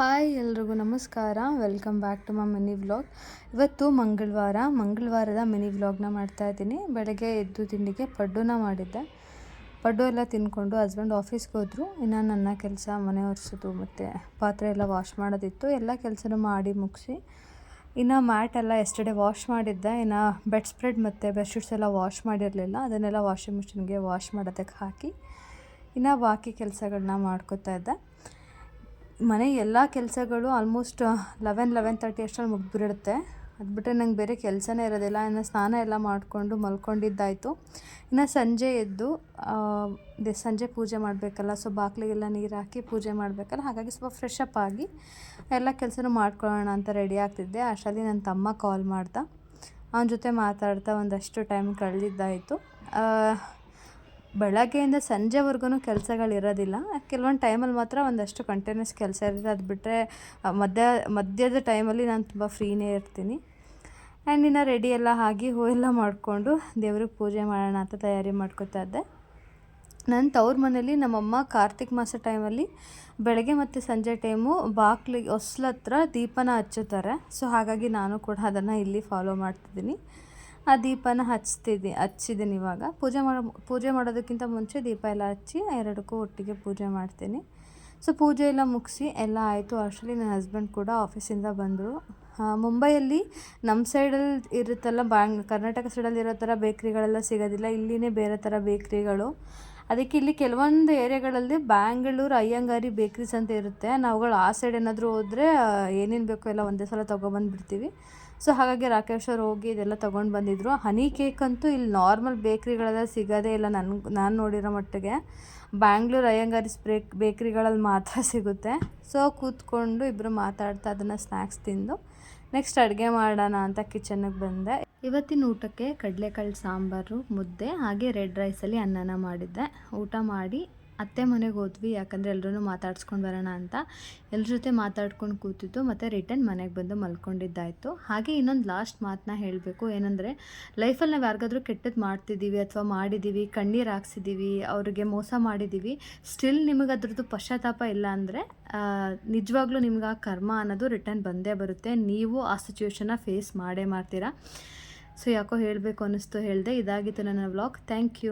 Hi ಎಲ್ರಿಗೂ ನಮಸ್ಕಾರ. Welcome back to my mini vlog. ಇವತ್ತು ಮಂಗಳವಾರದ ಮಿನಿ ವ್ಲಾಗ್ನ ಮಾಡ್ತಾಯಿದ್ದೀನಿ. ಬೆಳಗ್ಗೆ ಎದ್ದು ತಿಂಡಿಗೆ ಪಡ್ಡುನ ಮಾಡಿದ್ದೆ. ಪಡ್ಡು ಎಲ್ಲ ತಿಂದ್ಕೊಂಡು ಹಸ್ಬೆಂಡ್ ಆಫೀಸ್ಗೆ ಹೋದರು. ಇನ್ನು ನನ್ನ ಕೆಲಸ ಮನೆ ಒರೆಸೋದು ಮತ್ತು ಪಾತ್ರೆ ಎಲ್ಲ ವಾಶ್ ಮಾಡೋದಿತ್ತು. ಎಲ್ಲ ಕೆಲಸನೂ ಮಾಡಿ ಮುಗಿಸಿ ಇನ್ನು ಮ್ಯಾಟ್ ಎಲ್ಲ ಎಸ್ಟರ್ಡೇ ವಾಶ್ ಮಾಡಿದ್ದೆ. ಇನ್ನು ಬೆಡ್ ಸ್ಪ್ರೆಡ್ ಮತ್ತು ಬೆಡ್ಶೀಟ್ಸ್ ಎಲ್ಲ ವಾಶ್ ಮಾಡಿರಲಿಲ್ಲ. ಅದನ್ನೆಲ್ಲ ವಾಷಿಂಗ್ ಮಿಷಿನ್ಗೆ ವಾಶ್ ಮಾಡೋದಕ್ಕೆ ಹಾಕಿ ಇನ್ನು ಬಾಕಿ ಕೆಲಸಗಳನ್ನ ಮಾಡ್ಕೋತಾ ಇದ್ದೆ. ಮನೆ ಎಲ್ಲ ಕೆಲಸಗಳು ಆಲ್ಮೋಸ್ಟ್ 11:30 ಅಷ್ಟರಲ್ಲಿ ಮುಗಿದ್ಬಿಡುತ್ತೆ. ಅದು ಬಿಟ್ಟರೆ ನಂಗೆ ಬೇರೆ ಕೆಲಸನೇ ಇರೋದಿಲ್ಲ. ಇನ್ನು ಸ್ನಾನ ಎಲ್ಲ ಮಾಡಿಕೊಂಡು ಮಲ್ಕೊಂಡಿದ್ದಾಯಿತು. ಇನ್ನು ಸಂಜೆ ಎದ್ದು ಸಂಜೆ ಪೂಜೆ ಮಾಡಬೇಕಲ್ಲ, ಸೊ ಬಾಗಿಲಿಗೆಲ್ಲ ನೀರು ಹಾಕಿ ಪೂಜೆ ಮಾಡಬೇಕಲ್ಲ, ಹಾಗಾಗಿ ಸ್ವಲ್ಪ ಫ್ರೆಶ್ ಅಪ್ ಆಗಿ ಎಲ್ಲ ಕೆಲಸನೂ ಮಾಡ್ಕೊಳ್ಳೋಣ ಅಂತ ರೆಡಿ ಆಗ್ತಿದ್ದೆ. ಅಷ್ಟರಲ್ಲಿ ನನ್ನ ತಮ್ಮ ಕಾಲ್ ಮಾಡ್ದ. ಅವನ ಜೊತೆ ಮಾತಾಡ್ತಾ ಒಂದಷ್ಟು ಟೈಮ್ ಕಳೆದಿದ್ದಾಯಿತು. ಬೆಳಗ್ಗೆಯಿಂದ ಸಂಜೆವರೆಗೂ ಕೆಲಸಗಳಿರೋದಿಲ್ಲ. ಕೆಲವೊಂದು ಟೈಮಲ್ಲಿ ಮಾತ್ರ ಒಂದಷ್ಟು ಕಂಟಿನ್ಯೂಸ್ ಕೆಲಸ ಇರುತ್ತೆ. ಅದು ಬಿಟ್ಟರೆ ಮಧ್ಯದ ಟೈಮಲ್ಲಿ ನಾನು ತುಂಬ ಫ್ರೀನೇ ಇರ್ತೀನಿ. ಆ್ಯಂಡ್ ಇನ್ನು ರೆಡಿ ಎಲ್ಲ ಆಗಿ ಹೂವೆಲ್ಲ ಮಾಡಿಕೊಂಡು ದೇವ್ರಿಗೆ ಪೂಜೆ ಮಾಡೋಣ ಅಂತ ತಯಾರಿ ಮಾಡ್ಕೊತಾ ಇದ್ದೆ. ನನ್ನ ತವ್ರ ಮನೇಲಿ ನಮ್ಮಮ್ಮ ಕಾರ್ತಿಕ್ ಮಾಸ ಟೈಮಲ್ಲಿ ಬೆಳಗ್ಗೆ ಮತ್ತು ಸಂಜೆ ಟೈಮು ಬಾಗಿಲಿಗೆ ಹೊಸ್ಲತ್ರ ದೀಪನ ಹಚ್ಚುತ್ತಾರೆ. ಸೊ ಹಾಗಾಗಿ ನಾನು ಕೂಡ ಅದನ್ನು ಇಲ್ಲಿ ಫಾಲೋ ಮಾಡ್ತಿದ್ದೀನಿ. ಆ ದೀಪನ ಹಚ್ಚಿದ್ದೀನಿ. ಇವಾಗ ಪೂಜೆ ಮಾಡೋದಕ್ಕಿಂತ ಮುಂಚೆ ದೀಪ ಎಲ್ಲ ಹಚ್ಚಿ ಎರಡಕ್ಕೂ ಒಟ್ಟಿಗೆ ಪೂಜೆ ಮಾಡ್ತೀನಿ. ಸೊ ಪೂಜೆ ಎಲ್ಲ ಮುಗಿಸಿ ಎಲ್ಲ ಆಯಿತು. ಅಷ್ಟರಲ್ಲಿ ನನ್ನ ಹಸ್ಬೆಂಡ್ ಕೂಡ ಆಫೀಸಿಂದ ಬಂದರು. ಮುಂಬೈಯಲ್ಲಿ ನಮ್ಮ ಸೈಡಲ್ಲಿ ಇರುತ್ತಲ್ಲ, ಕರ್ನಾಟಕ ಸೈಡಲ್ಲಿ ಇರೋ ಥರ ಬೇಕ್ರಿಗಳೆಲ್ಲ ಸಿಗೋದಿಲ್ಲ. ಇಲ್ಲಿನೇ ಬೇರೆ ಥರ ಬೇಕ್ರಿಗಳು. ಅದಕ್ಕೆ ಇಲ್ಲಿ ಕೆಲವೊಂದು ಏರಿಯಾಗಳಲ್ಲಿ ಬ್ಯಾಂಗ್ಳೂರು ಅಯ್ಯಂಗಾರಿ ಬೇಕ್ರೀಸ್ ಅಂತ ಇರುತ್ತೆ. ನಾವುಗಳು ಆ ಸೈಡ್ ಏನಾದರೂ ಹೋದರೆ ಏನೇನು ಬೇಕೋ ಎಲ್ಲ ಒಂದೇ ಸಲ ತೊಗೊಬಂದುಬಿಡ್ತೀವಿ. ಸೊ ಹಾಗಾಗಿ ರಾಕೇಶ್ ಅವ್ರು ಹೋಗಿ ಇದೆಲ್ಲ ತೊಗೊಂಡು ಬಂದಿದ್ದರು. ಹನಿ ಕೇಕ್ ಅಂತೂ ಇಲ್ಲಿ ನಾರ್ಮಲ್ ಬೇಕ್ರಿಗಳೆಲ್ಲ ಸಿಗೋದೇ ಇಲ್ಲ. ನಾನು ನೋಡಿರೋ ಮಟ್ಟಿಗೆ ಬ್ಯಾಂಗ್ಳೂರು ಅಯ್ಯಂಗಾರಿ ಬೇಕ್ರಿಗಳಲ್ಲಿ ಮಾತ್ರ ಸಿಗುತ್ತೆ. ಸೊ ಕೂತ್ಕೊಂಡು ಇಬ್ಬರು ಮಾತಾಡ್ತಾ ಅದನ್ನು ಸ್ನ್ಯಾಕ್ಸ್ ತಿಂದು ನೆಕ್ಸ್ಟ್ ಅಡುಗೆ ಮಾಡೋಣ ಅಂತ ಕಿಚನ್ನಿಗೆ ಬಂದೆ. ಇವತ್ತಿನ ಊಟಕ್ಕೆ ಕಡಲೆಕಾಳು ಸಾಂಬಾರು, ಮುದ್ದೆ, ಹಾಗೆ ರೆಡ್ ರೈಸಲ್ಲಿ ಅನ್ನನ ಮಾಡಿದ್ದೆ. ಊಟ ಮಾಡಿ ಅತ್ತೆ ಮನೆಗೆ ಹೋದ್ವಿ. ಯಾಕಂದರೆ ಎಲ್ಲರೂ ಮಾತಾಡ್ಸ್ಕೊಂಡು ಬರೋಣ ಅಂತ ಎಲ್ಲರ ಜೊತೆ ಮಾತಾಡ್ಕೊಂಡು ಕೂತಿದ್ದು. ಮತ್ತು ರಿಟರ್ನ್ ಮನೆಗೆ ಬಂದು ಮಲ್ಕೊಂಡಿದ್ದಾಯಿತು. ಹಾಗೆ ಇನ್ನೊಂದು ಲಾಸ್ಟ್ ಮಾತನ್ನ ಹೇಳಬೇಕು. ಏನಂದರೆ ಲೈಫಲ್ಲಿ ನಾವು ಯಾರಿಗಾದ್ರೂ ಕೆಟ್ಟದ್ದು ಮಾಡ್ತಿದ್ದೀವಿ ಅಥವಾ ಮಾಡಿದ್ದೀವಿ, ಕಣ್ಣೀರು ಹಾಕ್ಸಿದ್ದೀವಿ, ಅವ್ರಿಗೆ ಮೋಸ ಮಾಡಿದ್ದೀವಿ, ಸ್ಟಿಲ್ ನಿಮಗೆ ಅದ್ರದ್ದು ಪಶ್ಚಾತ್ತಾಪ ಇಲ್ಲ ಅಂದರೆ ನಿಜವಾಗ್ಲೂ ನಿಮ್ಗೆ ಆ ಕರ್ಮ ಅನ್ನೋದು ರಿಟರ್ನ್ ಬಂದೇ ಬರುತ್ತೆ. ನೀವು ಆ ಸಿಚುವೇಶನ್ನ ಫೇಸ್ ಮಾಡೇ ಮಾಡ್ತೀರಾ. ಸೊ ಯಾಕೋ ಹೇಳಬೇಕು ಅನ್ನಿಸ್ತು, ಹೇಳಿದೆ. ಇದಾಗಿತ್ತು ನನ್ನ ವ್ಲಾಗ್. Thank you.